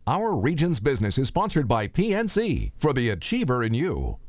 Our Region's Business is sponsored by PNC for the achiever in you.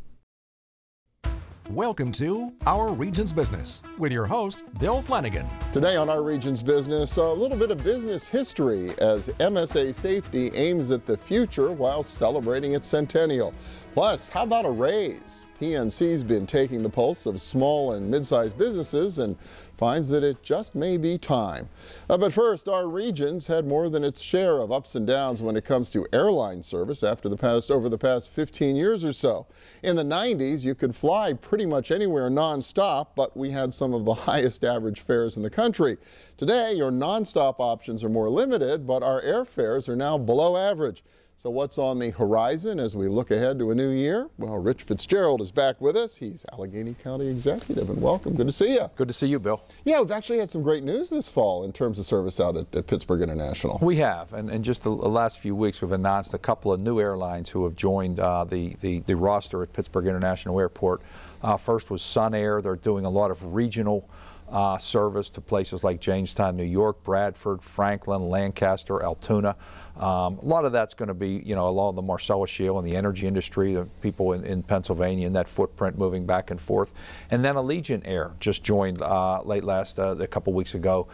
Welcome to Our Region's Business with your host, Bill Flanagan. Today on Our Region's Business, a little bit of business history as MSA Safety aims at the future while celebrating its centennial. Plus, how about a raise? PNC's been taking the pulse of small and mid-sized businesses and finds that it just may be time. But first, our region's had more than its share of ups and downs when it comes to airline service over the past 15 years or so. In the 90s, you could fly pretty much anywhere nonstop, but we had some of the highest average fares in the country. Today, your nonstop options are more limited, but our airfares are now below average. So what's on the horizon as we look ahead to a new year? Well, Rich Fitzgerald is back with us. He's Allegheny County Executive, and welcome. Good to see you. Good to see you, Bill. Yeah, we've actually had some great news this fall in terms of service out at Pittsburgh International. We have, and just the last few weeks we've announced a couple of new airlines who have joined the roster at Pittsburgh International Airport. First was Sun Air. They're doing a lot of regional service to places like Jamestown, New York, Bradford, Franklin, Lancaster, Altoona. A lot of that's going to be, along the Marcellus Shale and the energy industry, the people in Pennsylvania and that footprint moving back and forth. And then Allegiant Air just joined a couple weeks ago,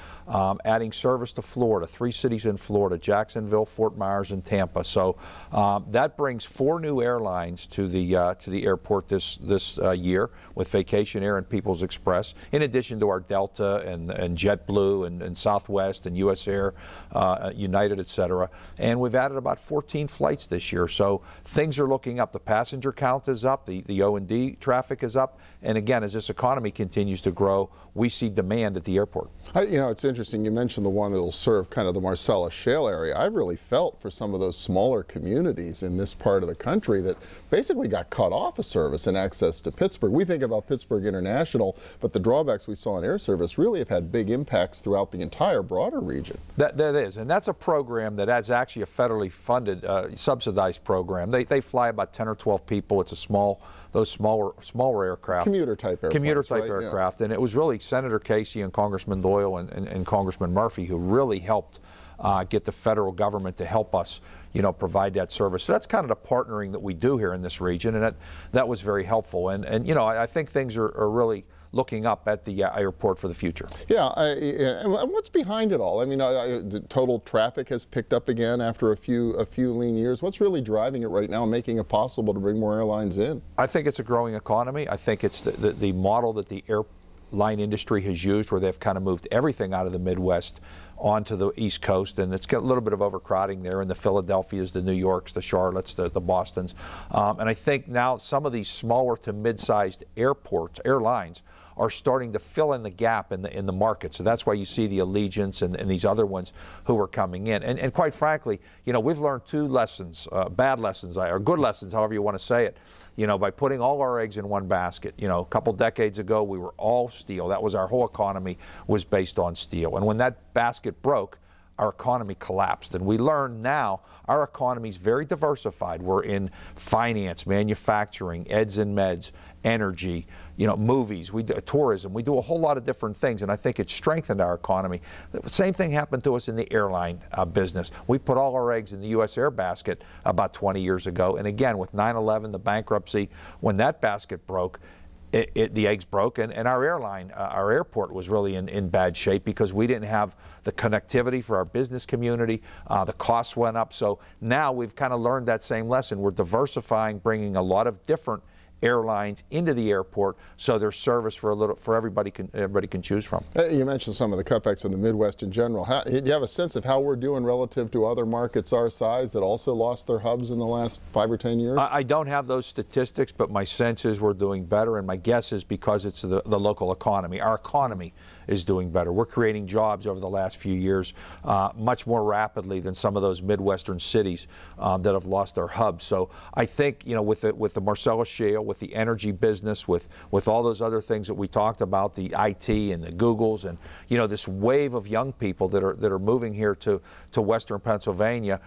adding service to Florida, 3 cities in Florida, Jacksonville, Fort Myers, and Tampa. So that brings 4 new airlines to the airport this year, with Vacation Air and People's Express, in addition to our Delta and JetBlue and Southwest and US Air, United, etc. And we've added about 14 flights this year. So things are looking up. The passenger count is up. The O&D traffic is up. And again, as this economy continues to grow, we see demand at the airport. It's interesting. You mentioned the one that will serve kind of the Marcellus Shale area. I really felt for some of those smaller communities in this part of the country that basically got cut off of service and access to Pittsburgh. We think about Pittsburgh International, but the drawbacks we saw in air service really have had big impacts throughout the entire broader region. That is, and that's a program that has actually a federally funded, subsidized program. They fly about 10 or 12 people. It's those smaller aircraft. Commuter type aircraft. Yeah. And it was really Senator Casey and Congressman Doyle and Congressman Murphy who really helped get the federal government to help us, provide that service. So that's kind of the partnering that we do here in this region, and that was very helpful. And I think things are really looking up at the airport for the future. Yeah, and what's behind it all? I mean, the total traffic has picked up again after a few lean years. What's really driving it right now and making it possible to bring more airlines in? I think it's a growing economy. I think it's the model that the airline industry has used, where they've kind of moved everything out of the Midwest onto the East Coast, and it's got a little bit of overcrowding there in the Philadelphias, the New Yorks, the Charlottes, the Bostons. And I think now some of these smaller to mid-sized airlines are starting to fill in the gap in the market. So that's why you see the Allegiants and these other ones who are coming in. And quite frankly, we've learned 2 lessons, bad lessons, or good lessons, however you want to say it, by putting all our eggs in one basket. A couple decades ago, we were all steel. That was our whole economy was based on steel. And when that basket broke, our economy collapsed. And we learn now our economy is very diversified. We're in finance, manufacturing, eds and meds, energy, movies, we do tourism. We do a whole lot of different things, and I think it's strengthened our economy. The same thing happened to us in the airline business. We put all our eggs in the US Air basket about 20 years ago, and again, with 9/11, the bankruptcy, when that basket broke, the eggs broke, and our airport was really in bad shape because we didn't have the connectivity for our business community. The costs went up. So now we've kind of learned that same lesson. We're diversifying, bringing a lot of different airlines into the airport, so there's service for everybody can choose from. You mentioned some of the cutbacks in the Midwest in general. Do you have a sense of how we're doing relative to other markets our size that also lost their hubs in the last 5 or 10 years? I don't have those statistics, but my sense is we're doing better, and my guess is because it's the local economy. Our economy is doing better. We're creating jobs over the last few years much more rapidly than some of those Midwestern cities that have lost their hubs. So I think, with the Marcellus Shale, with the energy business, with all those other things that we talked about, the IT and the Googles, and this wave of young people that are moving here to Western Pennsylvania.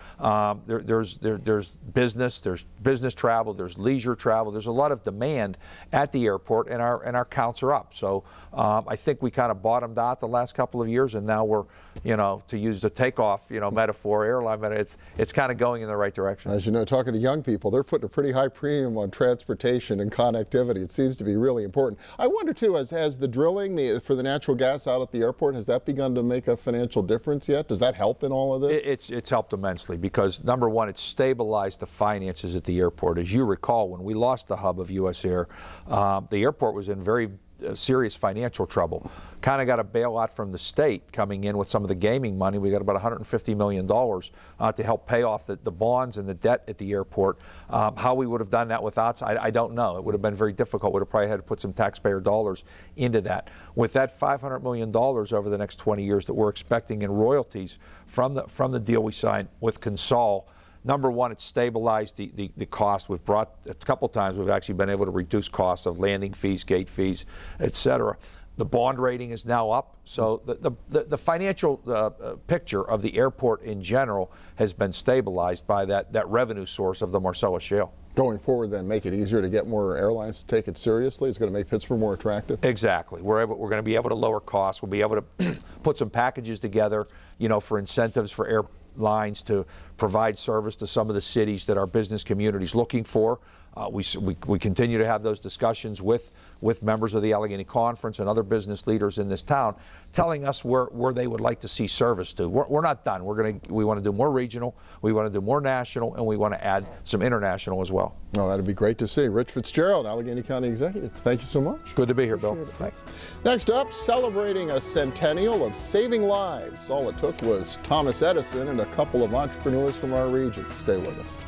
There's business travel, there's leisure travel, there's a lot of demand at the airport, and our counts are up. So I think we kind of bought bottomed out the last couple of years, and now we're, to use the takeoff, metaphor, airline metaphor, it's kind of going in the right direction. As you know, talking to young people, they're putting a pretty high premium on transportation and connectivity. It seems to be really important. I wonder too, has the drilling for the natural gas out at the airport, has that begun to make a financial difference yet? Does that help in all of this? It's helped immensely because, number one, it's stabilized the finances at the airport. As you recall, when we lost the hub of U.S. Air, the airport was in very serious financial trouble. Kind of got a bailout from the state coming in with some of the gaming money. We got about $150 million to help pay off the bonds and the debt at the airport. How we would have done that without, I don't know. It would have been very difficult. Would have probably had to put some taxpayer dollars into that. With that $500 million over the next 20 years that we're expecting in royalties from the deal we signed with Consol, number one, it's stabilized the cost. We've brought, a couple times, we've actually been able to reduce costs of landing fees, gate fees, et cetera. The bond rating is now up. So the financial picture of the airport in general has been stabilized by that revenue source of the Marcellus Shale. Going forward, then, make it easier to get more airlines to take it seriously? It's going to make Pittsburgh more attractive? Exactly. We're going to be able to lower costs. We'll be able to put some packages together, for incentives for airlines to provide service to some of the cities that our business community is looking for. We continue to have those discussions with members of the Allegheny Conference and other business leaders in this town, telling us where they would like to see service to. We're not done. We want to do more regional, we want to do more national, and we want to add some international as well. Well, that'd be great to see. Rich Fitzgerald, Allegheny County Executive. Thank you so much. Good to be here, Bill. Thanks. Next up, celebrating a centennial of saving lives. All it took was Thomas Edison and a couple of entrepreneurs from our region. Stay with us.